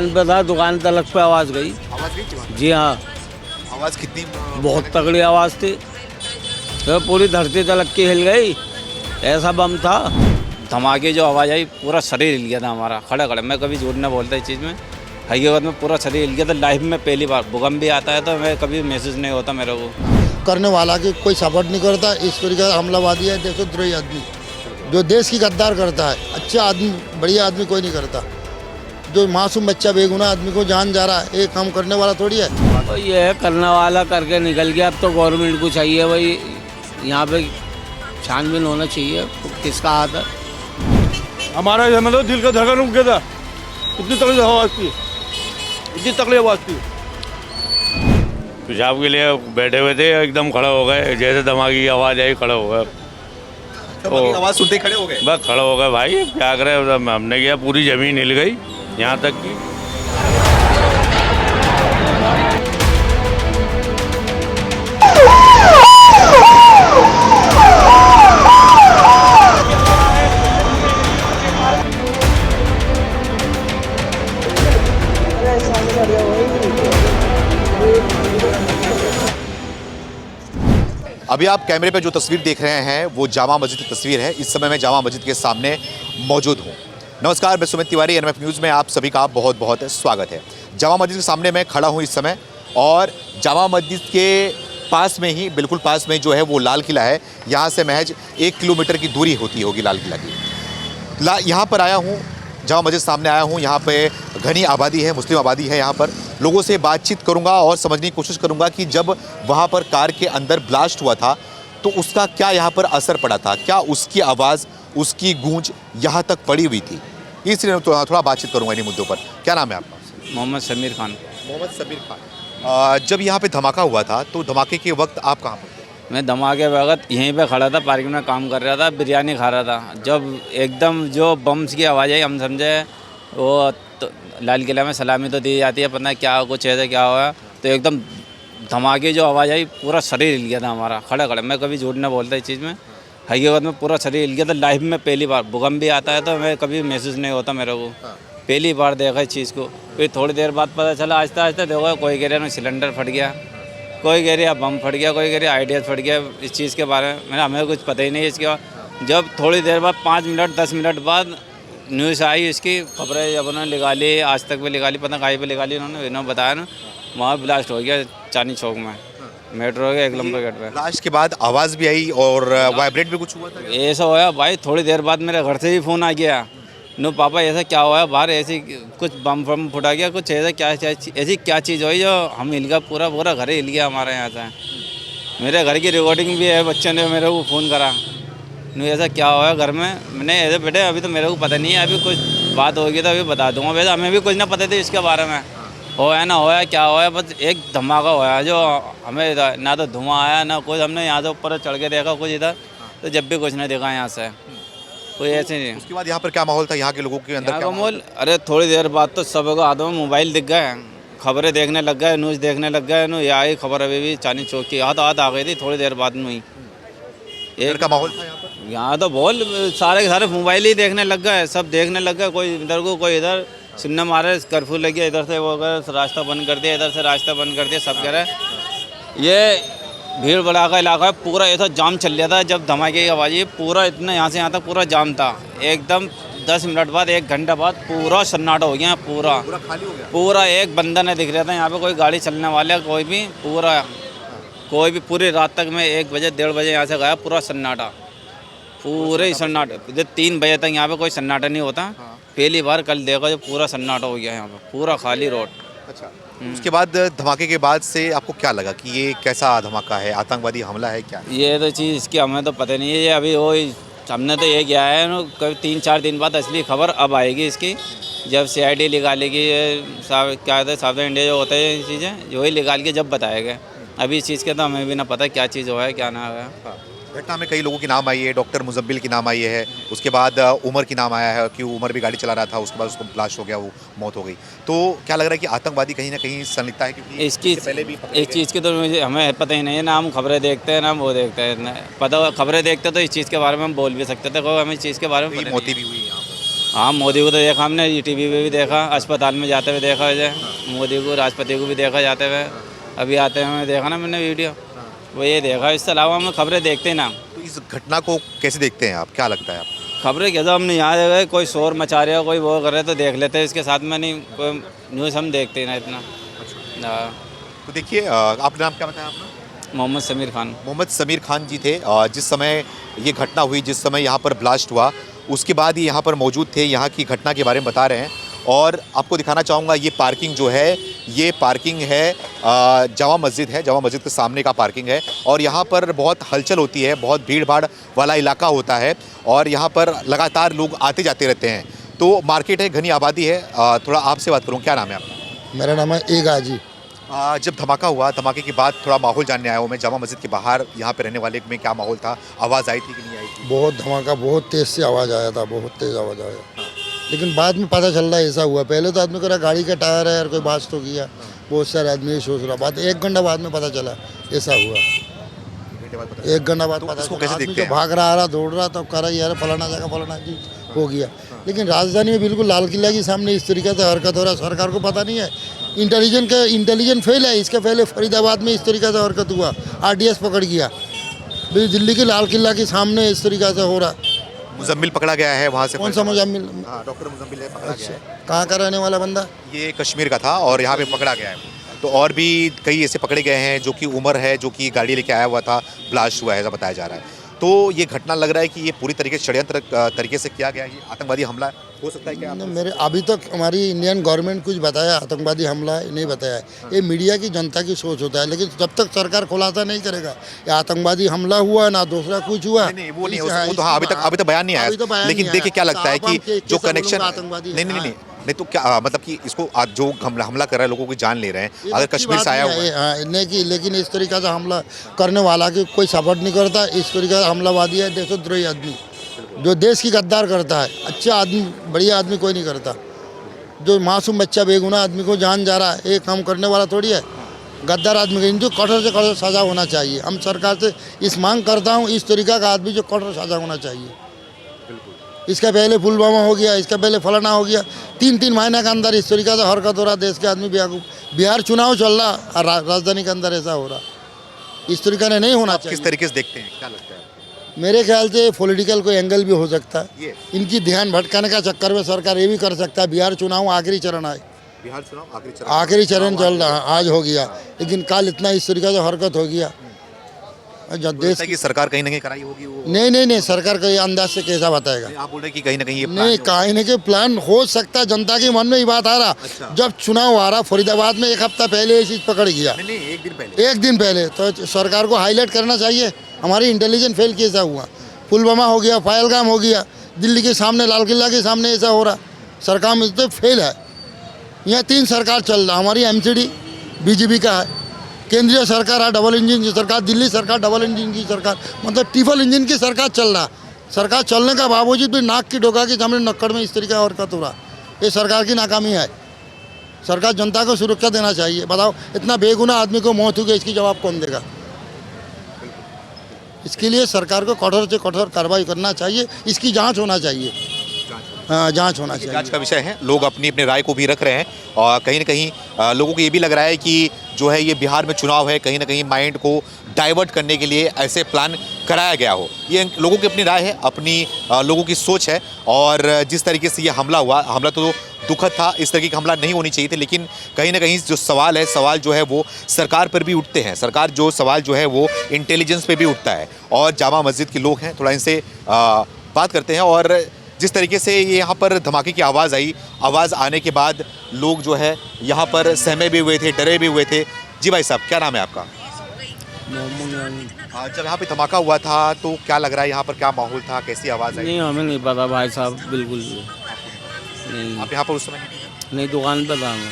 दुकान पे था, दुकान तलक पे आवाज़ गई। आवाज़ गई थी? जी हाँ, आवाज़ कितनी? बहुत तगड़ी आवाज़ थी, तो पूरी धरती तलक की हिल गई, ऐसा बम था। धमाके जो आवाज़ आई पूरा शरीर हिल गया था हमारा, खड़े खड़े। मैं कभी झूठ नहीं बोलता इस चीज़ में, हकीकत में पूरा शरीर हिल गया था। लाइफ में पहली बार भूकंप भी आता है तो मैं कभी महसूस नहीं होता मेरे को। करने वाला की कोई सपोर्ट नहीं करता, इस तरीके का हमलावादी है, देशद्रोही आदमी जो देश की गद्दार करता है। अच्छा आदमी, बढ़िया आदमी कोई नहीं करता। जो मासूम बच्चा बेगुनाह आदमी को जान जा रहा है, ये काम करने वाला थोड़ी है। तो ये है, करने वाला करके निकल गया। अब तो गवर्नमेंट को चाहिए भाई, यहाँ पे छानबीन होना चाहिए किसका हाथ है। हमारा मतलब दिल का धड़कन रुक गया था, इतनी तगड़ी आवाज़ थी, इतनी तगड़ी आवाज़ थी। पेशाब के लिए बैठे हुए थे, एकदम खड़े हो गए, जैसे धमाके की आवाज़ आई खड़े हो गए। आवाज़ सुनते खड़े हो गए? बस खड़े हो गए भाई, क्या करें। हमने किया, पूरी ज़मीन हिल गई यहाँ तक कि अभी आप कैमरे पे जो तस्वीर देख रहे हैं वो जामा मस्जिद की तस्वीर है। इस समय मैं जामा मस्जिद के सामने मौजूद हूँ। नमस्कार, मैं सुमित तिवारी, एनएमएफ न्यूज़ में आप सभी का बहुत बहुत स्वागत है। जामा मस्जिद के सामने मैं खड़ा हूँ इस समय, और जामा मस्जिद के पास में ही, बिल्कुल पास में जो है वो लाल किला है। यहाँ से महज 1 किलोमीटर की दूरी होती होगी लाल किला की। यहाँ पर आया हूँ, जामा मस्जिद सामने आया हूँ। यहाँ पे घनी आबादी है, मुस्लिम आबादी है। यहाँ पर लोगों से बातचीत करूँगा और समझने की कोशिश करूँगा कि जब वहाँ पर कार के अंदर ब्लास्ट हुआ था तो उसका क्या यहाँ पर असर पड़ा था, क्या उसकी आवाज़, उसकी गूंज यहाँ तक पड़ी हुई थी। इसलिए थोड़ा बातचीत करूँगा इन मुद्दों पर। क्या नाम है आपका? मोहम्मद समीर खान। मोहम्मद समीर खान। जब यहाँ पे धमाका हुआ था तो धमाके के वक्त आप कहाँ पर थे? मैं धमाके वक्त यहीं पे खड़ा था, पार्किंग में काम कर रहा था, बिरयानी खा रहा था। जब एकदम जो बम्स की आवाज़ आई, हम समझे वो तो लाल किला में सलामी तो दी जाती है, पता नहीं क्या कुछ ऐसा क्या हुआ, तो एकदम धमाके जो आवाज़ आई पूरा शरीर हिल गया था हमारा, खड़े खड़े। मैं कभी झूठ नहीं बोलता इस चीज़ में, हकीकत में पूरा शरीर हिल गया था। लाइफ में पहली बार भूकंप भी आता है तो मैं कभी महसूस नहीं होता मेरे को, पहली बार देखा इस चीज़ को। फिर थोड़ी देर बाद पता चला, आहिस्ता आहिस्ता देखो, कोई कह रहा है सिलेंडर फट गया, कोई कह रहा बम फट गया, कोई कह रहा आइडिया फट गया। इस चीज़ के बारे में हमें कुछ पता ही नहीं है इसके। जब थोड़ी देर बाद 5 मिनट 10 मिनट बाद न्यूज़ आई, इसकी खबरें जब उन्होंने निकाली, आज तक भी निकाली, पता कहीं पे निकाली उन्होंने बताया ना, वहाँ ब्लास्ट हो गया चांदनी चौक में, मेट्रो के 1 नंबर गेट पे। ब्लास्ट के बाद आवाज़ भी आई और वाइब्रेट भी कुछ हुआ था? ऐसा होया भाई, थोड़ी देर बाद मेरे घर से भी फ़ोन आ गया, नो पापा ऐसा क्या हुआ बाहर, ऐसी कुछ बम फम फुटा गया, कुछ ऐसा क्या ऐसी क्या चीज़ हुई जो हम हिल गया, पूरा घर हिल गया हमारे यहाँ से। मेरे घर की रिकॉर्डिंग भी है, बच्चे ने मेरे को फ़ोन करा, नहीं ऐसा क्या हुआ घर में। मैंने ऐसे बेटे अभी तो मेरे को पता नहीं है, अभी कुछ बात होगी तो अभी बता दूंगा। वैसे हमें भी कुछ ना पता था इसके बारे में, होया ना होया क्या होया, बस एक धमाका होया जो हमें ना तो धुआं आया ना कुछ। हमने यहाँ से ऊपर चढ़ के देखा कुछ इधर, तो जब भी कुछ नहीं देखा यहाँ से, कोई ऐसे नहीं। उसके बाद यहाँ पर क्या माहौल था, यहाँ के लोगों के अंदर क्या माहौल? अरे थोड़ी देर बाद तो सबको हाथों में मोबाइल दिख गए, खबरें देखने लग गए, न्यूज़ देखने लग गए। ये आई खबर अभी भी चांदनी चौक की हाथ आ गई थी थोड़ी देर बाद में ही। एक का माहौल था यहाँ पर? यहाँ तो बहुत सारे के सारे मोबाइल ही देखने लग गए, सब देखने लग गए, कोई इधर को कोई इधर। सुनने मारे कर्फ्यू लग गया, इधर से वो रास्ता बंद कर दिया, इधर से रास्ता बंद कर दिया, सब कह रहे। ये भीड़ भड़ाका इलाका है, पूरा ऐसा जाम चल रहा था जब धमाके की आवाज़ आई, पूरा इतना यहाँ से यहाँ तक पूरा जाम था। एकदम 10 मिनट बाद 1 घंटा बाद पूरा सन्नाटा हो गया, पूरा खाली हो गया। पूरा एक बंदा नहीं दिख रहा था यहाँ पे, कोई गाड़ी चलने वाले कोई भी, कोई भी पूरी रात तक में 1 बजे 1:30 बजे यहाँ से गया, पूरा सन्नाटा, पूरे ही सन्नाटा। 3 बजे तक यहाँ पे कोई सन्नाटा नहीं होता। पहली बार कल देखा जो पूरा सन्नाटा हो गया यहाँ पे, पूरा खाली रोड। अच्छा, उसके बाद धमाके के बाद से आपको क्या लगा कि ये कैसा धमाका है, आतंकवादी हमला है क्या? ये तो चीज़ इसकी हमें तो पता नहीं है। ये अभी वो हमने तो ये किया है, कभी 3-4 दिन बाद असली खबर अब आएगी इसकी, जब CID निकालेगी, क्या कहते हैं साउथ इंडिया जो होता है चीज़ें, वही निकाल के जब बताएगा। अभी इस चीज़ के तो हमें भी ना पता क्या चीज़ हुआ है क्या ना हुआ है। घटना में कई लोगों की नाम आई है, डॉक्टर मुजब्बिल की नाम आई है, उसके बाद उमर की नाम आया है कि उमर भी गाड़ी चला रहा था, उसके बाद उसको ब्लास्ट हो गया, वो मौत हो गई। तो क्या लग रहा है कि आतंकवादी कहीं ना कहीं संलिप्त है? क्योंकि इसकी पहले भी इस चीज़ की तो मुझे हमें पता ही नहीं है ना, हम खबरें देखते हैं ना वो देखते हैं, पता खबरें देखते तो इस चीज़ के बारे में हम बोल भी सकते थे, हमें इस चीज़ के बारे में मौतें भी हुई यहाँ पर। हाँ, मोदी को तो देखा हमने, टीवी पे भी देखा, अस्पताल में जाते हुए देखा है, मोदी को, राष्ट्रपति को भी देखा जाते हुए, अभी आते हुए देखा ना मैंने वीडियो, वो ये देखा। इसके अलावा हम खबरें देखते ही ना। तो इस घटना को कैसे देखते हैं आप, क्या लगता है आपको? खबरें क्या, हमने यहाँ गए, कोई शोर मचा रहा हो, कोई वो कर रहे तो देख लेते हैं, इसके साथ में नहीं कोई न्यूज़ हम देखते ही ना इतना। हाँ। तो देखिए, आपका नाम क्या बताया आपने? मोहम्मद समीर खान। मोहम्मद समीर खान जी थे। जिस समय ये घटना हुई, जिस समय यहाँ पर ब्लास्ट हुआ, उसके बाद ये यहाँ पर मौजूद थे, यहाँ की घटना के बारे में बता रहे हैं। और आपको दिखाना चाहूँगा, ये पार्किंग जो है, ये पार्किंग है जामा मस्जिद है, जामा मस्जिद के सामने का पार्किंग है। और यहाँ पर बहुत हलचल होती है, बहुत भीड़ भाड़ वाला इलाका होता है और यहाँ पर लगातार लोग आते जाते रहते हैं। तो मार्केट है, घनी आबादी है। थोड़ा आपसे बात करूँ, क्या नाम है आपका? मेरा नाम है ए गाजी। जब धमाका हुआ, धमाके के बाद थोड़ा माहौल जानने आया हूँ मैं जामा मस्जिद के बाहर, यहाँ पे रहने वाले में क्या माहौल था? आवाज़ आई थी कि नहीं आई थी? बहुत धमाका, बहुत तेज़ से आवाज़ आया था, बहुत तेज़ आवाज़ आया। लेकिन बाद में पता चल रहा है ऐसा हुआ। पहले तो आदमी को रहा गाड़ी का टायर है यार, कोई बात तो किया, बहुत सारे आदमी सोच रहा। बात 1 घंटा बाद में पता चला ऐसा हुआ। 1 घंटा बाद पता चला। आदमी जो भाग रहा, आ रहा, दौड़ रहा, तब कह रहा यार फलाना जगह फलाना चीज हो गया। लेकिन राजधानी में बिल्कुल लाल किला के सामने इस तरीके से हरकत हो रहा है, सरकार को पता नहीं है। इंटेलिजेंस फेल है। इसके पहले फरीदाबाद में इस तरीके से हरकत हुआ, RDS पकड़ गया। दिल्ली के लाल किला के सामने इस तरीके से हो रहा। मुजम्मिल पकड़ा गया है वहाँ से। कौन सा मुजम्मिल? डॉक्टर मुजम्मिल है, पकड़ा गया है। कहाँ का रहने वाला बंदा? ये कश्मीर का था और यहाँ पे पकड़ा गया है। तो और भी कई ऐसे पकड़े गए हैं जो कि उमर है, जो कि गाड़ी लेके आया हुआ था, ब्लास्ट हुआ है ऐसा बताया जा रहा है। तो ये घटना लग रहा है कि ये पूरी तरीके से षड्यंत्र तरीके से किया गया, ये आतंकवादी हमला हो सकता है क्या? मेरे अभी तक हमारी इंडियन गवर्नमेंट कुछ बताया आतंकवादी हमला है नहीं बताया है। ये मीडिया की जनता की सोच होता है। लेकिन जब तक सरकार खुलासा नहीं करेगा ये आतंकवादी हमला हुआ ना दूसरा कुछ हुआ, नहीं वो नहीं, वो तो हाँ अभी तक बयान नहीं आया। लेकिन देखिए क्या लगता है कि जो कनेक्शन नहीं तो क्या मतलब कि इसको आज जो हमला कर रहा है लोगों की जान ले रहे हैं, अगर कश्मीर से आया हुआ है। लेकिन इस तरीके से हमला करने वाला की कोई सपोर्ट नहीं करता। इस तरीके से हमलावादी है, देशद्रोही आदमी जो देश की गद्दार करता है। अच्छा आदमी, बढ़िया आदमी कोई नहीं करता। जो मासूम बच्चा बेगुनाह आदमी को जान जा रहा है, ये काम करने वाला थोड़ी है। गद्दार आदमी को इनको कठोर से कठोर सज़ा होना चाहिए। हम सरकार से इस मांग करता हूँ, इस तरीका का आदमी जो कठोर सज़ा होना चाहिए। इसका पहले पुलवामा हो गया, इसका पहले फलाना हो गया। 3-3 महीने के अंदर इस तरीका से हरकत हो रहा। देश के आदमी बिहार चुनाव चल रहा, राजधानी के अंदर ऐसा हो रहा। इस तरीके से नहीं होना चाहिए। किस तरीके से देखते हैं, क्या लगता है? मेरे ख्याल से पॉलिटिकल कोई एंगल भी हो सकता है। इनकी ध्यान भटकाने का चक्कर में सरकार ये भी कर सकता है। बिहार चुनाव आखिरी चरण है, बिहार चुनाव आखिरी चरण चल रहा है, आज हो गया। लेकिन कल इतना इस तरीके से हरकत हो गया। देश की सरकार कहीं ना कहीं कराई होगी वो। नहीं, सरकार का ये अंदाज से कैसा बताएगा? आप बोल रहे हैं कि कहीं ना कहीं ये नहीं, कहीं ना कहीं प्लान हो सकता है। जनता के मन में ये बात आ रहा। अच्छा। जब चुनाव आ रहा, फरीदाबाद में 1 हफ्ता पहले ये चीज़ पकड़ गया। नहीं, 1 दिन पहले तो सरकार को हाईलाइट करना चाहिए हमारी इंटेलिजेंस फेल कैसा हुआ। पुलवामा हो गया, पहलगाम हो गया, दिल्ली के सामने लाल किला के सामने ऐसा हो रहा। सरकार में तो फेल है। यहाँ 3 सरकार चल रहा। हमारी MCD BJP का है, केंद्रीय सरकार है डबल इंजन की सरकार, दिल्ली सरकार डबल इंजन की सरकार, मतलब ट्रिपल इंजन की सरकार चल रहा। सरकार चलने का बावजूद भी नाक की डोका के सामने नक्कड़ में इस तरीके का हरकत हो रहा। ये सरकार की नाकामी है। सरकार जनता को सुरक्षा देना चाहिए। बताओ, इतना बेगुनाह आदमी को मौत हो गई, इसकी जवाब कौन देगा? इसके लिए सरकार को कठोर से कठोर कार्रवाई करना चाहिए। इसकी जांच होना चाहिए। हाँ, जांच होना चाहिए। जांच का विषय है। लोग अपनी अपनी राय को भी रख रहे हैं और कहीं ना कहीं लोगों को ये भी लग रहा है कि जो है ये बिहार में चुनाव है, कहीं ना कहीं माइंड को डाइवर्ट करने के लिए ऐसे प्लान कराया गया हो। ये लोगों की अपनी राय है, अपनी लोगों की सोच है। और जिस तरीके से ये हमला हुआ, हमला तो दुखद था, इस तरीके का हमला नहीं होनी चाहिए थे। लेकिन कहीं ना कहीं जो सवाल है, सवाल जो है वो सरकार पर भी उठते हैं। सरकार जो सवाल जो है वो इंटेलिजेंस पे भी उठता है। और जामा मस्जिद के लोग हैं, थोड़ा इनसे बात करते हैं। और जिस तरीके से ये यहाँ पर धमाके की आवाज़ आई, आवाज़ आने के बाद लोग जो है यहाँ पर सहमे भी हुए थे, डरे भी हुए थे। जी भाई साहब, क्या नाम है आपका? जब यहाँ पे धमाका हुआ था तो क्या लग रहा है, यहाँ पर क्या माहौल था, कैसी आवाज़ आई? नहीं, हमें नहीं पता भाई साहब, बिल्कुल भी नहीं। आप यहाँ पर उस समय नहीं, दुकान पर था मैं।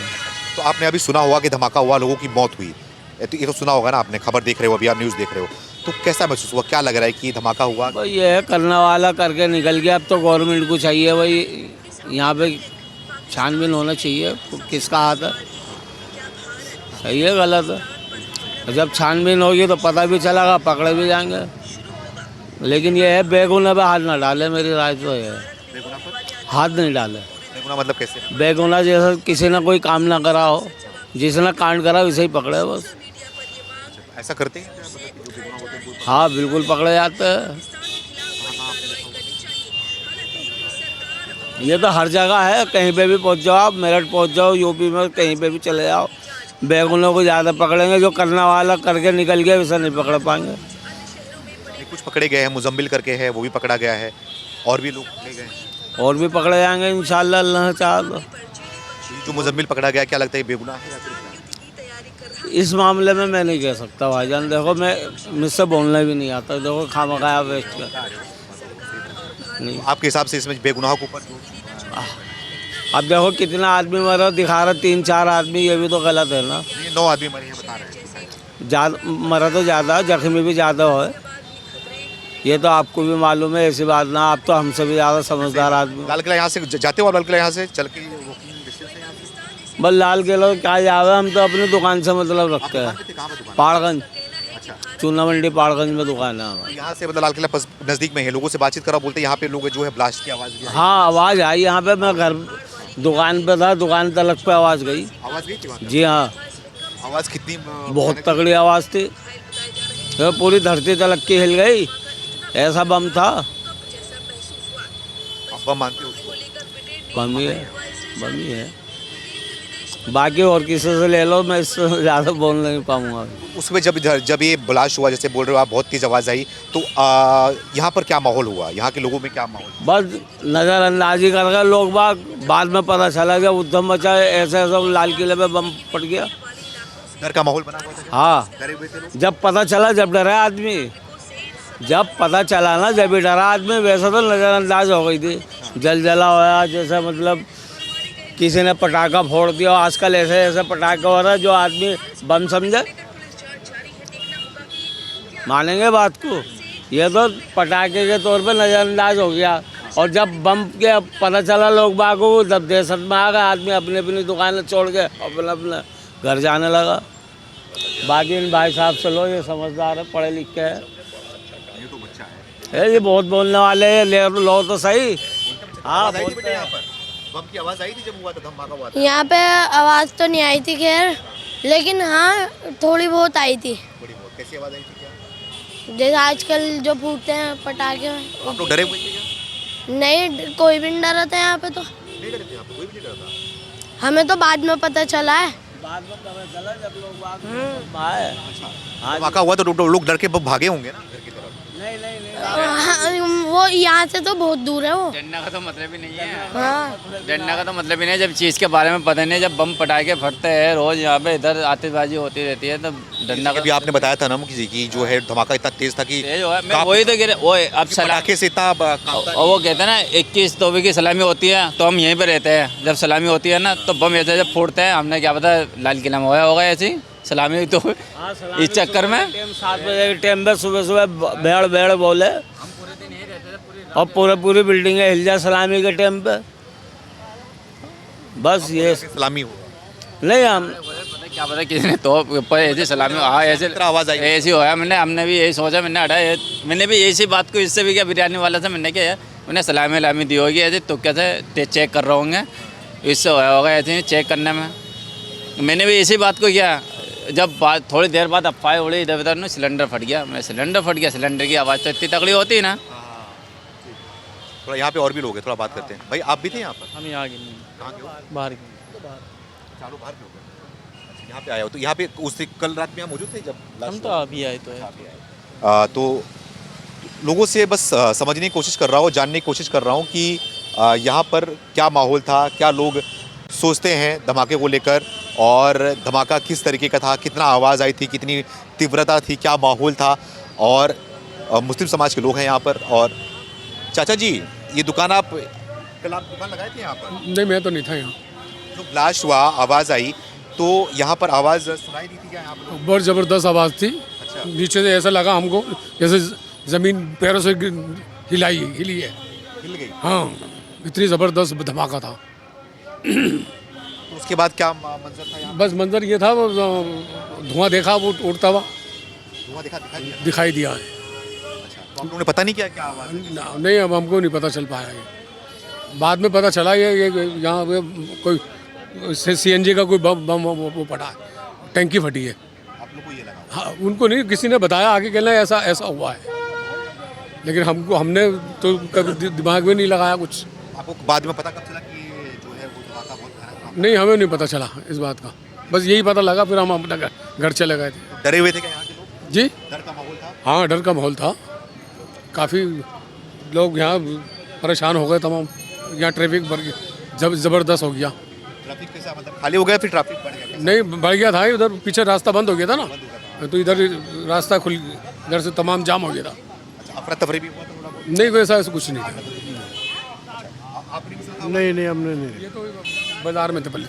तो आपने अभी सुना होगा कि धमाका हुआ, लोगों की मौत हुई। ये तो सुना होगा ना आपने, खबर देख रहे हो, अभी आप न्यूज़ देख रहे हो, तो कैसा महसूस हुआ, क्या लग रहा है कि धमाका हुआ? भाई ये है, करने वाला करके निकल गया। अब तो गवर्नमेंट को चाहिए भाई, यहाँ पे छानबीन होना चाहिए किसका हाथ है, सही है गलत है। जब छानबीन होगी तो पता भी चलेगा, पकड़े भी जाएंगे। लेकिन ये है बेगुनाह पे हाथ ना डाले, मेरी राय तो ये है। हाथ नहीं डाले। बेगुनाह मतलब कैसे? बेगुनाह जैसा किसी ने कोई काम ना करा हो, जिसने कांड करा वैसे ही पकड़े बस। ऐसा करते हैं मतलब कि जो बेगुनाह होते हैं वो हाँ बिल्कुल पकड़े जाते हैं। ये तो हर जगह है, कहीं पे भी पहुंच जाओ आप, मेरठ पहुंच जाओ, यूपी में कहीं पे भी चले जाओ, बेगुनों को ज़्यादा पकड़ेंगे। जो करने वाला करके निकल गया वैसा नहीं पकड़ पाएंगे। कुछ पकड़े गए हैं, मुजम्मिल करके है वो भी पकड़ा गया है, और भी लोग पकड़े गए हैं। और भी पकड़े जाएंगे इंशाल्लाह, अल्लाह चाहे तो। जो मुजम्मिल पकड़ा गया क्या लगता है बेगुनाह है या फिर क्या? इस मामले में मैं नहीं कह सकता भाईजान। देखो मैं मुझसे बोलना भी नहीं आता। देखो खामखाया वेस्ट का नहीं। आपके हिसाब से इसमें बेगुनाह के ऊपर अब देखो कितना आदमी मरा दिखा रहा, 3-4 आदमी, ये भी तो गलत है ना। 9 आदमी मरे हैं बता रहे हैं। ज़्यादा मरा तो ज़्यादा, जख्मी भी ज़्यादा हो। ये तो आपको भी मालूम है, ऐसी बात ना। आप तो हमसे भी ज़्यादा समझदार आदमी। लाल किला यहाँ से जाते हो आप? लाल किला यहाँ से चल के बस लाल किला क्या जावे, हम तो अपनी दुकान से मतलब रखते हैं। कहाँ पे दुकान? पहाड़गंज, अच्छा, चूना मंडी पहाड़गंज में दुकान है हमारी। यहाँ से मतलब लाल किला नज़दीक में है। लोगों से बातचीत करा, बोलते हैं यहाँ पे लोग जो है ब्लास्ट की आवाज़ भी आई। हाँ आवाज़ आई यहाँ पे। मैं घर दुकान पे था, दुकान तलक पे आवाज़ गई। आवाज़ गई थी वहाँ पे? जी हाँ, आवाज़ कितनी बहुत तगड़ी आवाज़ थी। तो पूरी धरती तलक की हिल गई, ऐसा बम था। आप बम मानते हो उसको? बम ही है, बम ही है। बाकी और किसी से ले लो, मैं इससे ज़्यादा बोल नहीं पाऊँगा। उसमें जब ये ब्लास्ट हुआ, जैसे बोल रहे हो आप, बहुत तेज़ आवाज़ आई, तो यहाँ पर क्या माहौल हुआ? यहाँ के लोगों में क्या माहौल? बस नज़रअंदाजी कर गए लोग बाग। बाद में पता चला जब उद्यम मचा, ऐसे ऐसा लाल किले पे बम फट गया। डर का माहौल बना हुआ था? हाँ, डरे हुए थे लोग? जब पता चला, जब डरा आदमी, जब पता चला ना, जब भी डरा आदमी। वैसे तो नज़रअंदाज हो गई थी, जला होया, जैसे मतलब किसी ने पटाखा फोड़ दिया। आजकल ऐसे ऐसे पटाखे हो रहा है जो आदमी बम समझे। मानेंगे बात को? ये तो पटाखे के तौर पे नज़रअंदाज हो गया। और जब बम के पता चला लोग बागों को, तब दहशत में आ गए आदमी। अपनी अपनी दुकानें छोड़ के अपना अपना घर जाने लगा। बाकी इन भाई साहब से लो, ये समझदार है, पढ़े लिखे है। ये तो बच्चा है। ये बहुत बोलने वाले हैं, ले लो तो सही। हाँ बोलते हैं। बम की आवाज़ आई थी जब हुआ था, धमाका हुआ था? यहाँ पे आवाज़ तो नहीं आई थी खैर, लेकिन हाँ थोड़ी बहुत आई थी। थोड़ी बहुत। कैसी आवाज़ आई थी क्या? जैसे आजकल जो फूटते हैं पटाखे। आप लोग डरे हुए थे क्या? नहीं, कोई भी नहीं डरा था यहाँ पे तो। नहीं डरे थे यहाँ पे? कोई भी नहीं डरा था? हमें तो बाद में पता चला है। बाद में पता चला जब लोग आए। धमाका हुआ तो लोग डर के भागे होंगे ना घर की तरफ? हाँ, वो यहाँ से तो बहुत दूर है वो। डरने का तो मतलब ही नहीं है। हाँ, डरने का तो मतलब ही नहीं है। जब चीज़ के बारे में पता नहीं, जब बम पटाखे फटते हैं रोज़ यहाँ पे, इधर आतिशबाजी होती रहती है, तब डरना का। अभी आपने बताया था ना किसी की जो है धमाका इतना तेज था कि तेज हुआ। मैं वही तो कह रहा, वो अब पटाखे से इतना और वो कहते हैं ना 21 तोबे की सलामी होती है, तो हम यहीं पे रहते हैं। जब सलामी होती है ना, तो बम ऐसे जब फूटते हैं, हमने क्या पता लाल किला में होगा ऐसी सलामी। तो इस चक्कर में 7 बजे के टाइम पे सुबह सुबह भेड़ भेड़ बोले, और पूरी बिल्डिंग हिल जाए सलामी के टाइम पे। बस ये सलामी हो नहीं, हम क्या पता किसने तो ऊपर ऐसी सलामी, हाँ ऐसे आवाज़ आई। ऐसी होया। हमने भी यही सोचा, मैंने हटाया। मैंने भी इसी बात को इससे भी क्या बिरयानी वाला से मैंने क्या, मैंने सलामी दी होगी ऐसे, तो कैसे चेक कर रहे होंगे, इससे होया होगा ऐसे चेक करने में। मैंने भी इसी बात को किया। जब थोड़ी देर बाद अफवाह उड़ी इधर उधर, सिलेंडर फट गया। मैं सिलेंडर फट गया, सिलेंडर की आवाज़ तो इतनी तगड़ी होती है ना। थोड़ा यहाँ पे और भी लोग हैं, थोड़ा बात करते हैं। भाई आप भी थे यहाँ पर? हम यहाँ के नहीं, कहाँ के हो? बाहर चालू बाहर के हो गए। अच्छा, यहाँ पे आए हो? तो यहाँ पे उस दिन कल रात में यहाँ मौजूद थे जब हम तो अभी आए तो है। तो लोगों से बस समझने की कोशिश कर रहा हूँ, जानने की कोशिश कर रहा हूँ कि यहाँ पर क्या माहौल था, क्या लोग सोचते हैं धमाके को लेकर, और धमाका किस तरीके का था, कितना आवाज़ आई थी, कितनी तीव्रता थी, क्या माहौल था। और मुस्लिम समाज के लोग हैं यहाँ पर। और चाचा जी, ये दुकान आप कल आप दुकान लगाए थे यहाँ पर? नहीं, मैं तो नहीं था यहाँ। जो ब्लास्ट हुआ, आवाज़ आई, तो यहाँ पर आवाज़ सुनाई दी थी क्या यहाँ पर? बहुत ज़बरदस्त आवाज़ थी। अच्छा। नीचे से ऐसा लगा हमको जैसे ज़मीन पैरों से हिली है। हिल गई? हाँ, इतनी ज़बरदस्त धमाका था। तो उसके बाद क्या मंजर था यहाँ? बस मंजर ये था, वो धुआं देखा, वो उड़ता हुआ धुआं दिखाई दिया है। अच्छा, तो आप लोगों ने पता नहीं किया क्या आवाज़ है? नहीं, अब हमको नहीं पता चल पाया ये। बाद में पता चला ये यहाँ पे कोई CNG का कोई बम वो पड़ा है, टंकी फटी है। आप लोग को ये लगा? हाँ, उनको नहीं, किसी ने बताया आगे कहना ऐसा हुआ है, लेकिन हमने तो कभी दिमाग में नहीं लगाया कुछ। आपको बाद में पता कब चला कि जो है वो धमाका बहुत भयानक था? नहीं, हमें नहीं पता चला इस बात का, बस यही पता लगा, फिर हम अपना घर चले गए थे। डरे हुए थे क्या यहाँ के लोग? जी डर का माहौल था? हाँ, डर का माहौल था, काफ़ी लोग यहाँ परेशान हो गए तमाम। यहाँ ट्रैफिक जब ज़बरदस्त हो गया। ट्रैफिक कैसा, मतलब खाली हो गया फिर ट्रैफिक बढ़ गया? नहीं, बढ़ गया था, उधर पीछे रास्ता बंद हो गया था ना, तो इधर रास्ता खुल, इधर से तमाम जाम हो गया था। अच्छा, अफरा तफरी भी हुआ था थोड़ा बहुत? नहीं, वैसा कुछ नहीं था। नहीं हमने नहीं। ये तो बाजार में थे पहले।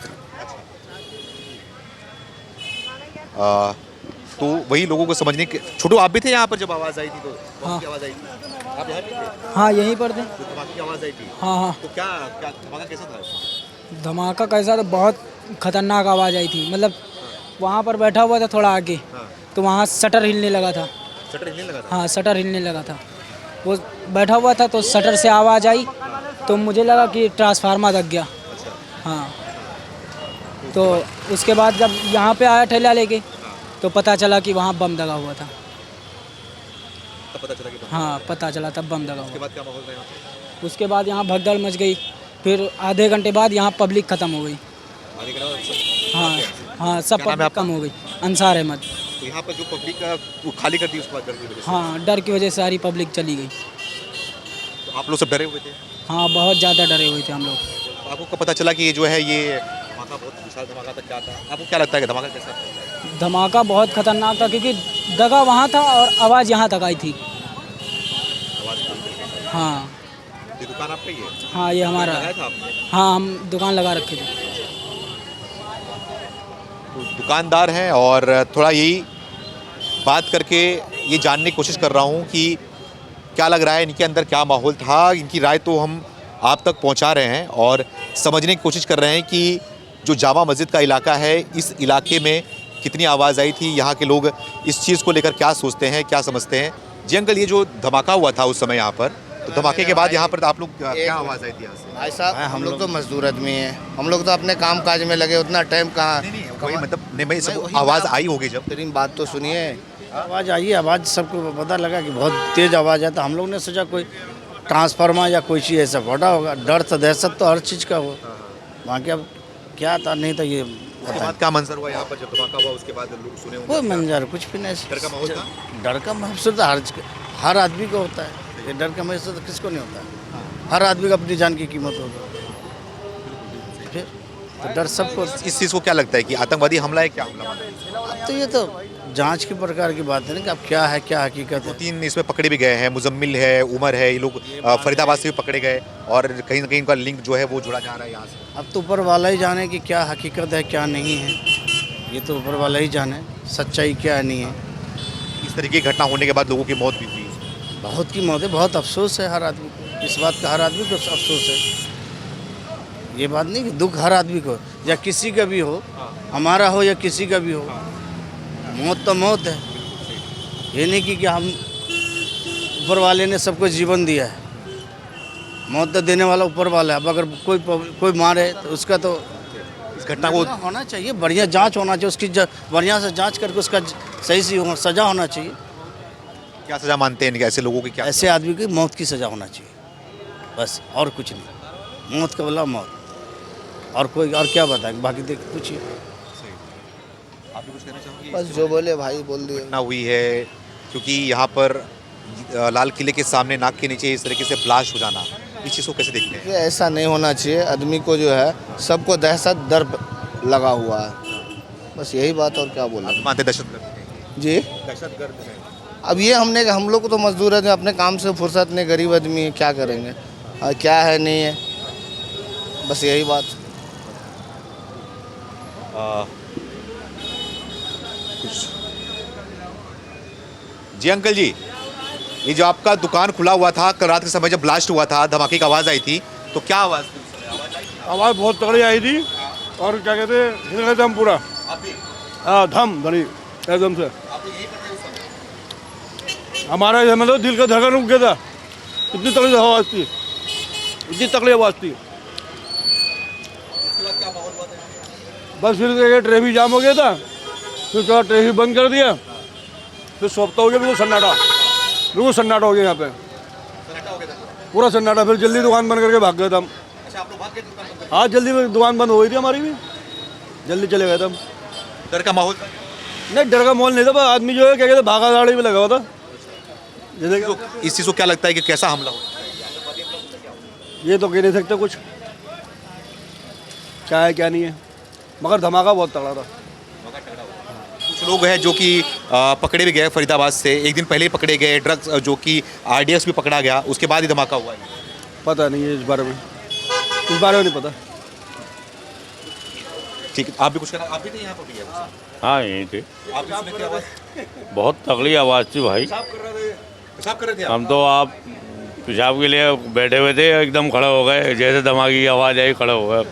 तो वही लोगों को समझने के। छोटू, आप भी थे यहाँ पर जब आवाज़ आई थी? तो बम की आवाज़ आई थी, आप यहाँ पे थे? हाँ, यहीं पर थे। तो धमाके की आवाज़ आई थी? हाँ। तो क्या धमाका कैसा था? धमाका कैसा था, बहुत खतरनाक आवाज़ आई थी। मतलब वहाँ पर बैठा हुआ था थोड़ा आगे, तो वहाँ शटर हिलने लगा था। शटर हिलने लगा था? हाँ, शटर हिलने लगा था। वो बैठा हुआ था तो शटर से आवाज़ आई, तो मुझे लगा कि ट्रांसफार्मर लग गया। हाँ, तो उसके बाद जब यहाँ पे आया ठेला लेके, तो पता चला कि वहाँ बम लगा हुआ था। तब पता चला कि हाँ, पता चला तब बम लगा उसके हुआ। बाद क्या माहौल था यहाँ पे? उसके बाद यहाँ भगदड़ मच गई। फिर आधे घंटे बाद यहाँ पब्लिक ख़त्म हो गई। आगे के अलावा हाँ, सब क्या नाम है पब्लिक कम हो गई। अंसार अहमद। तो यहाँ पर जो पब्लिक वो खाली कर दी उसके बाद डर की वजह से? हाँ, डर की वजह से सारी पब्लिक चली गई। तो आप लोग सब डरे हुए थे? हाँ, बहुत ज़्यादा डरे हुए थे हम लोग। आपको कब पता चला कि ये जो है ये धमाका बहुत विशाल धमाका था? क्या था आपको, क्या लगता है कि धमाका कैसा था? धमाका बहुत खतरनाक था, क्योंकि दगा वहाँ था और आवाज़ यहाँ तक आई थी। हाँ। ये दुकान आपका ही है? हाँ, ये हमारा लगाया है। था आपने? हाँ, हम दुकान लगा रखे थे। तो दुकानदार हैं और थोड़ा यही बात करके ये जानने की कोशिश कर रहा हूँ कि क्या लग रहा है इनके अंदर, क्या माहौल था। इनकी राय तो हम आप तक पहुँचा रहे हैं और समझने की कोशिश कर रहे हैं कि जो जामा मस्जिद का इलाका है, इस इलाके में कितनी आवाज़ आई थी, यहाँ के लोग इस चीज़ को लेकर क्या सोचते हैं, क्या समझते हैं। जी अंकल, ये जो धमाका हुआ था उस समय यहाँ पर, तो धमाके के बाद यहाँ पर आप लोग क्या आवाज़ आई थी यहाँ से? भाई साहब, हम लोग तो मजदूर आदमी हैं, हम लोग तो अपने काम काज में लगे, उतना टाइम कहाँ। वही मतलब नहीं, मैं सब आवाज़ आई होगी जब। तेरी बात तो सुनिए। आवाज़ आई, आवाज़ सबको पता लगा कि बहुत तेज़ आवाज़ है, तो हम लोग ने सोचा कोई ट्रांसफार्मर या कोई चीज़ ऐसा फटा होगा। डर तो दहशत तो हर चीज़ का हो, बाकी अब क्या था नहीं था ये उसके बाद क्या मंजर हुआ यहाँ पर जब धमाका हुआ? उसके बाद लोग सुने होंगे? कोई मंजर कुछ भी नहीं। डर का माहौल था? डर का महसूस तो हर आदमी को होता है। ये डर का महसूस तो किसको नहीं होता। हर आदमी को अपनी जान की कीमत होगी। फिर तो डर सबको। इस चीज़ को क्या लगता है कि आतंकवादी हमला है, क्या हमला? अब तो ये तो जांच की प्रकार की बात है ना कि अब क्या है, क्या हकीकत है। 2-3 इसमें पकड़े भी गए हैं, मुजम्मिल है, उमर है, ये लोग फरीदाबाद से भी पकड़े गए और कहीं ना कहीं उनका लिंक जो है वो जुड़ा जा रहा है यहाँ से। अब तो ऊपर वाला ही जाने कि क्या हकीकत है क्या नहीं है, ये तो ऊपर वाला ही जाने सच्चाई क्या नहीं है। इस तरीके की घटना होने के बाद लोगों की मौत भी हुई। बहुत की मौत है, बहुत अफसोस है हर आदमी को, इस बात का हर आदमी को अफसोस है। ये बात नहीं कि दुख हर आदमी को, या किसी का भी हो, हमारा हो या किसी का भी हो, मौत तो मौत है। ये नहीं कि हम ऊपर वाले ने सबको जीवन दिया है, मौत तो देने वाला ऊपर वाला है। अब अगर कोई मारे तो उसका तो इस घटना को होना चाहिए, बढ़िया जांच होना चाहिए उसकी, बढ़िया से जांच करके उसका सही सी सज़ा होना चाहिए। क्या सज़ा मानते हैं ऐसे लोगों की? क्या ऐसे आदमी की मौत की सज़ा होना चाहिए, बस और कुछ नहीं। मौत का बोला मौत, और कोई और क्या बताएं, बाकी देख पूछिए। आप भी कुछ कहना चाहोगे? बस जो बोले भाई बोल दिए। घटना हुई है क्योंकि यहाँ पर लाल किले के सामने नाक के नीचे इस तरीके से ब्लास्ट हो जाना, इस चीज़ को कैसे देखते हैं? ऐसा नहीं होना चाहिए। आदमी को जो है सबको दहशत डर लगा हुआ है, बस यही बात, और क्या बोले। मानते दहशतगर्द जी, दहशतगर्द है। अब ये हम लोग तो मजदूर हैं, अपने काम से फुर्सत नहीं, गरीब आदमी है, क्या करेंगे, क्या है नहीं है, बस यही बात। जी अंकल जी, ये जो आपका दुकान खुला हुआ था कल रात के समय जब ब्लास्ट हुआ था, धमाके की आवाज़ आई थी, तो क्या आवाज़ थी? आवाज़ बहुत तगड़ी आई थी और क्या कहते हैं, हिल गए थे हम पूरा। हाँ, धम धड़ी एकदम से हमारा मतलब दिल का धड़कन रुक गया था, इतनी तगड़ी आवाज़ थी। इतनी तकलीफ आवाज़ थी। बस फिर ट्रैफिक जाम हो गया था, फिर थोड़ा ट्रैफिक बंद कर दिया, फिर सोपता हो गया, बिल्कुल सन्नाटा हो गया यहाँ पे, पूरा सन्नाटा। फिर जल्दी दुकान बंद करके भाग गए थे हम। हाँ, जल्दी में दुकान बंद हो गई थी हमारी भी, जल्दी चले गए थे हम। डर का माहौल नहीं, डर का माहौल नहीं था, आदमी जो है क्या कहते भागा दाड़ी भी लगा हुआ था। जैसे तो इस चीज़ को क्या लगता है कि कैसा हमला हो? ये तो कह नहीं सकते कुछ, क्या है क्या नहीं है, मगर धमाका बहुत तगड़ा था। कुछ लोग हैं जो कि पकड़े भी गए फरीदाबाद से, एक दिन पहले ही पकड़े गए। ड्रग्स जो कि RDX भी पकड़ा गया, उसके बाद ही धमाका हुआ है। पता नहीं है इस बारे में नहीं पता। ठीक है, आप भी कुछ करना, आप भी नहीं यहाँ पर भी है? हाँ यहीं थे। आप भी सुने थे आवाज़? बहुत तगड़ी आवाज़ थी भाई। पेशाब कर रहे थे आप? हम तो आप पेशाब के लिए बैठे हुए थे, एकदम खड़े हो गए, जैसे धमाके की आवाज़ आई खड़े हो गए।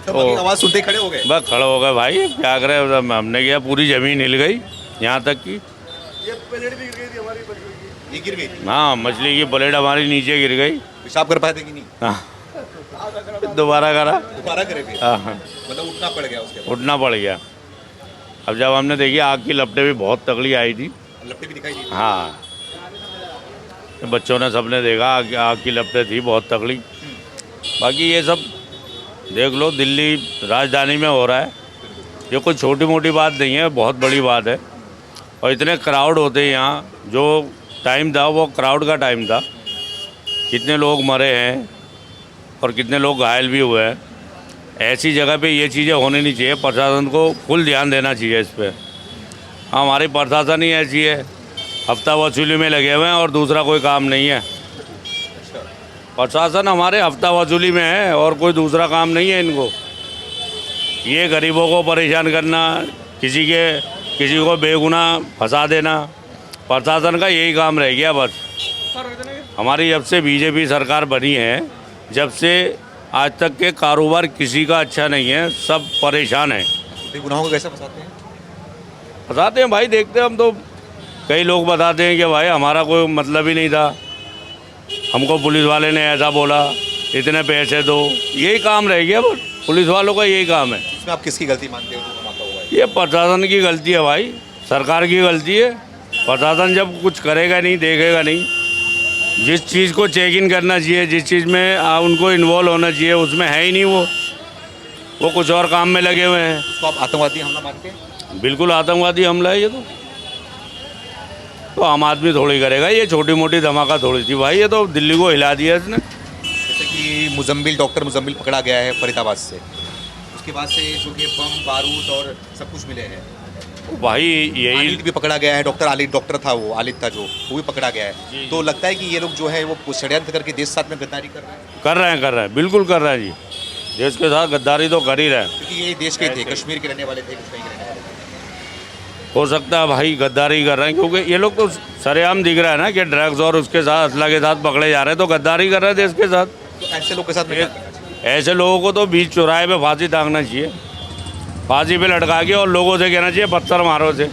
तो आवाज़ सुनते ही खड़े हो गए? बस खड़े हो गए भाई, क्या करें, हमने किया, पूरी ज़मीन हिल गई यहाँ तक कि ये प्लेट भी गिर गई थी हमारी, बच गई। ये गिर गई थी? हाँ, मछली की प्लेट हमारी नीचे गिर गई। पेशाब कर पाए थे कि नहीं? हाँ, दोबारा करा। दोबारा करे फिर? हाँ, मतलब उठना पड़ गया उसके बाद? उठना पड़ गया। अब जब हमने देखी आग की लपटें भी बहुत तगड़ी आई थी। लपटें भी दिखाई दी? हाँ, बच्चों ने सबने देखा आग की लपटें थी बहुत तगड़ी। बाकी ये सब देख लो, दिल्ली राजधानी में हो रहा है, ये कोई छोटी मोटी बात नहीं है, बहुत बड़ी बात है। और इतने क्राउड होते हैं यहाँ, जो टाइम था वो क्राउड का टाइम था, कितने लोग मरे हैं और कितने लोग घायल भी हुए हैं। ऐसी जगह पे ये चीज़ें होनी नहीं चाहिए, प्रशासन को फुल ध्यान देना चाहिए इस पर। हमारी प्रशासन ही ऐसी है, हफ्ता वसूली में लगे हुए हैं और दूसरा कोई काम नहीं है। प्रशासन हमारे हफ्ता वसूली में है और कोई दूसरा काम नहीं है इनको। ये गरीबों को परेशान करना, किसी को बेगुनाह फंसा देना, प्रशासन का यही काम रह गया बस। हमारी जब से बीजेपी सरकार बनी है, जब से आज तक के कारोबार किसी का अच्छा नहीं है, सब परेशान हैं। बेगुनाहों को कैसे फंसाते हैं? फंसाते हैं भाई, देखते हैं हम तो, कई लोग बताते हैं कि भाई हमारा कोई मतलब ही नहीं था, हमको पुलिस वाले ने ऐसा बोला, इतने पैसे दो, यही काम रह गया बस, पुलिस वालों का यही काम है। इसमें आप किसकी गलती मानते हो जो धमाका हुआ है? ये प्रशासन की गलती है भाई, सरकार की गलती है। प्रशासन जब कुछ करेगा नहीं, देखेगा नहीं, जिस चीज़ को चेक इन करना चाहिए, जिस चीज़ में उनको इन्वॉल्व होना चाहिए, उसमें है ही नहीं वो कुछ और काम में लगे हुए हैं। तो आप आतंकवादी हमला मानते हैं? बिल्कुल आतंकवादी हमला है ये तो आम आदमी थोड़ी करेगा, ये छोटी मोटी धमाका थोड़ी थी भाई, ये तो दिल्ली को हिला दिया इसने। जैसे कि डॉक्टर मुजम्मिल पकड़ा गया है फरीदाबाद से, उसके बाद से जो कि बम बारूद और सब कुछ मिले हैं। भाई यही आलिद भी पकड़ा गया है, डॉक्टर था वो, आलिद था जो, वो भी पकड़ा गया है। तो लगता है कि ये लोग जो है वो षड्यंत्र करके देश साथ में गद्दारी कर रहे हैं? बिल्कुल कर रहे हैं जी, देश के साथ गद्दारी तो कर ही रहे हैं। क्योंकि ये देश के थे, कश्मीर के रहने वाले थे, कश्मीर के रहने वाले थे। हो सकता है भाई गद्दारी कर रहे हैं, क्योंकि ये लोग तो सरेआम दिख रहा है ना कि ड्रग्स और उसके साथ असला के साथ पकड़े जा रहे हैं, तो गद्दारी कर रहे हैं देश के साथ। तो ऐसे लोग के साथ में क्या करना चाहिए? ऐसे लोगों को तो बीच चौराहे पे फांसी टांगना चाहिए, फांसी पे लटका के, और लोगों से कहना चाहिए पत्थर मारो से।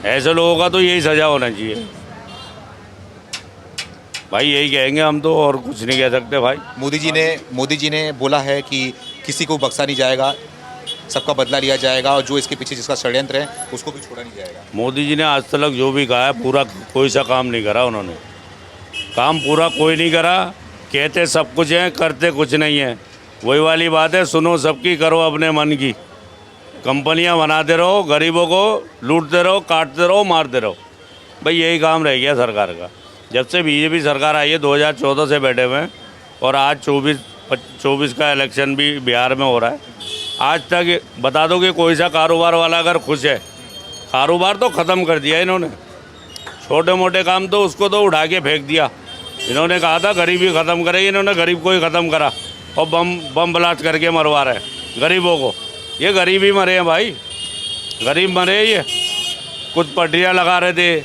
ऐसे लोगों का तो यही सज़ा होना चाहिए भाई, यही कहेंगे हम तो, और कुछ नहीं कह सकते भाई। मोदी जी ने बोला है कि किसी को बख्शा नहीं जाएगा, सबका बदला लिया जाएगा, और जो इसके पीछे जिसका षड्यंत्र है उसको भी छोड़ा नहीं जाएगा। मोदी जी ने आज तक जो भी कहा है पूरा कोई सा काम नहीं करा, उन्होंने काम पूरा कोई नहीं करा। कहते सब कुछ है, करते कुछ नहीं है। वही वाली बात है, सुनो सबकी, करो अपने मन की। कंपनियां बनाते रहो, गरीबों को लूटते रहो, काटते रहो, मारते रहो, भाई यही काम रह गया सरकार का। जब से बीजेपी सरकार आई है 2014 से बैठे हुए हैं, और आज 24 का इलेक्शन भी बिहार में हो रहा है। आज तक बता दो कि कोई सा कारोबार वाला अगर खुश है? कारोबार तो ख़त्म कर दिया इन्होंने, छोटे मोटे काम तो उसको तो उठा के फेंक दिया। इन्होंने कहा था गरीबी ख़त्म करेगी, इन्होंने गरीब को ही ख़त्म करा, और बम ब्लास्ट करके मरवा रहे हैं गरीबों को। ये गरीब ही मरे हैं भाई, गरीब मरे। ये कुछ पटरियाँ लगा रहे थे,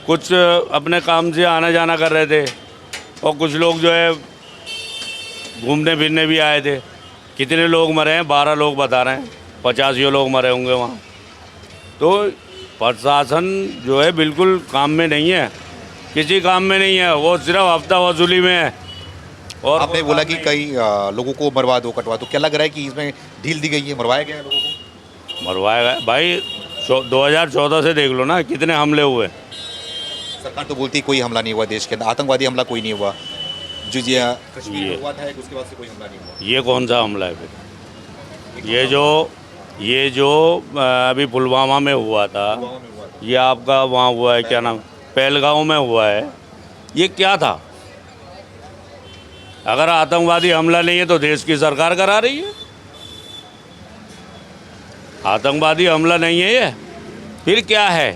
कुछ अपने काम से आना जाना कर रहे थे, और कुछ लोग जो है घूमने फिरने भी आए थे। कितने लोग मरे हैं? 12 लोग बता रहे हैं, 50 लोग मरे होंगे वहाँ। तो प्रशासन जो है बिल्कुल काम में नहीं है, किसी काम में नहीं है, वो सिर्फ हफ्ता वसूली में है। और आपने बोला कि कई लोगों को मरवा दो, कटवा दो, क्या लग रहा है कि इसमें ढील दी गई है, मरवाया गया है लोगों को? मरवाया गया भाई। 2014 से देख लो ना कितने हमले हुए। सरकार तो बोलती है कोई हमला नहीं हुआ देश के अंदर, आतंकवादी हमला कोई नहीं हुआ। जो कश्मीर में हुआ था उसके बाद से कोई हमला नहीं हुआ। ये कौन सा हमला है फिर? ये जो अभी पुलवामा में हुआ था, ये आपका वहाँ हुआ है, क्या नाम, पहलगांव में हुआ है, ये क्या था? अगर आतंकवादी हमला नहीं है तो देश की सरकार करा रही है। आतंकवादी हमला नहीं है ये, फिर क्या है?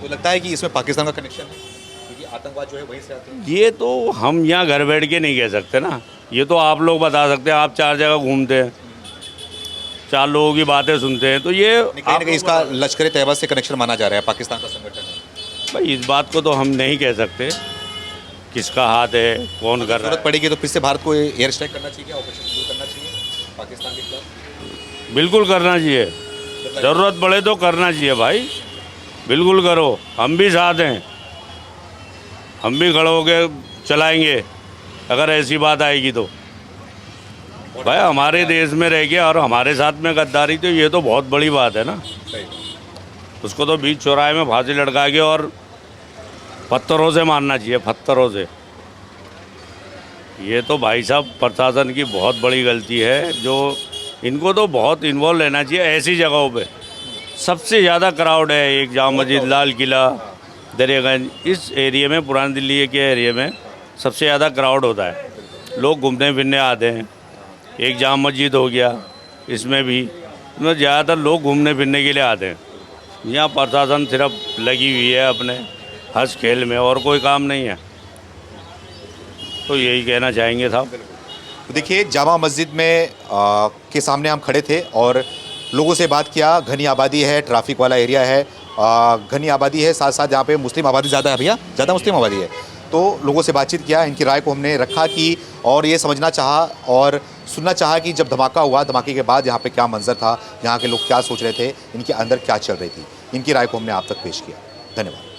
तो लगता है कि इसमें पाकिस्तान का कनेक्शन है, क्योंकि आतंकवाद जो है वहीं से आते हैं। ये तो हम यहाँ घर बैठ के नहीं कह सकते ना, ये तो आप लोग बता सकते हैं। आप 4 जगह घूमते हैं, 4 लोगों की बातें सुनते हैं, तो ये कहीं ना कहीं इसका लश्कर तैयबा से कनेक्शन माना जा रहा है, पाकिस्तान का संगठन है। भाई इस बात को तो हम नहीं कह सकते किसका हाथ है, कौन कर रहा जरूरत है। पड़ेगी तो फिर से भारत को एयर स्ट्राइक करना चाहिए, ऑपरेशन शुरू करना चाहिए पाकिस्तान के खिलाफ। बिल्कुल करना चाहिए, ज़रूरत पड़े तो करना चाहिए भाई, बिल्कुल करो। हम भी साथ हैं, हम भी खड़े होकर चलाएंगे अगर ऐसी बात आएगी तो। भाई हमारे देश में रह गया और हमारे साथ में गद्दारी, तो ये तो बहुत बड़ी बात है ना। उसको तो बीच चौराहे में फांसी लटका के और पत्थरों से मारना चाहिए, पत्थरों से। ये तो भाई साहब प्रशासन की बहुत बड़ी गलती है, जो इनको तो बहुत इन्वॉल्व रहना चाहिए ऐसी जगहों पे। सबसे ज़्यादा क्राउड है एक जामा मस्जिद, लाल किला, दरियागंज, इस एरिया में, पुरानी दिल्ली के एरिया में सबसे ज़्यादा क्राउड होता है। लोग घूमने फिरने आते हैं। एक जामा मस्जिद हो गया, इसमें भी इसमें ज़्यादातर लोग घूमने फिरने के लिए आते हैं। यहाँ प्रशासन सिर्फ लगी हुई है अपने हंस खेल में, और कोई काम नहीं है। तो यही कहना चाहेंगे साहब। तो देखिए जामा मस्जिद में के सामने हम खड़े थे और लोगों से बात किया। घनी आबादी है, ट्रैफिक वाला एरिया है, घनी आबादी है, साथ साथ यहाँ पे मुस्लिम आबादी ज़्यादा है भैया, ज़्यादा मुस्लिम आबादी है। तो लोगों से बातचीत किया, इनकी राय को हमने रखा कि, और ये समझना चाहा और सुनना चाहा कि जब धमाका हुआ, धमाके के बाद यहाँ पे क्या मंजर था, यहाँ के लोग क्या सोच रहे थे, इनके अंदर क्या चल रही थी। इनकी राय को हमने आप तक पेश किया। धन्यवाद।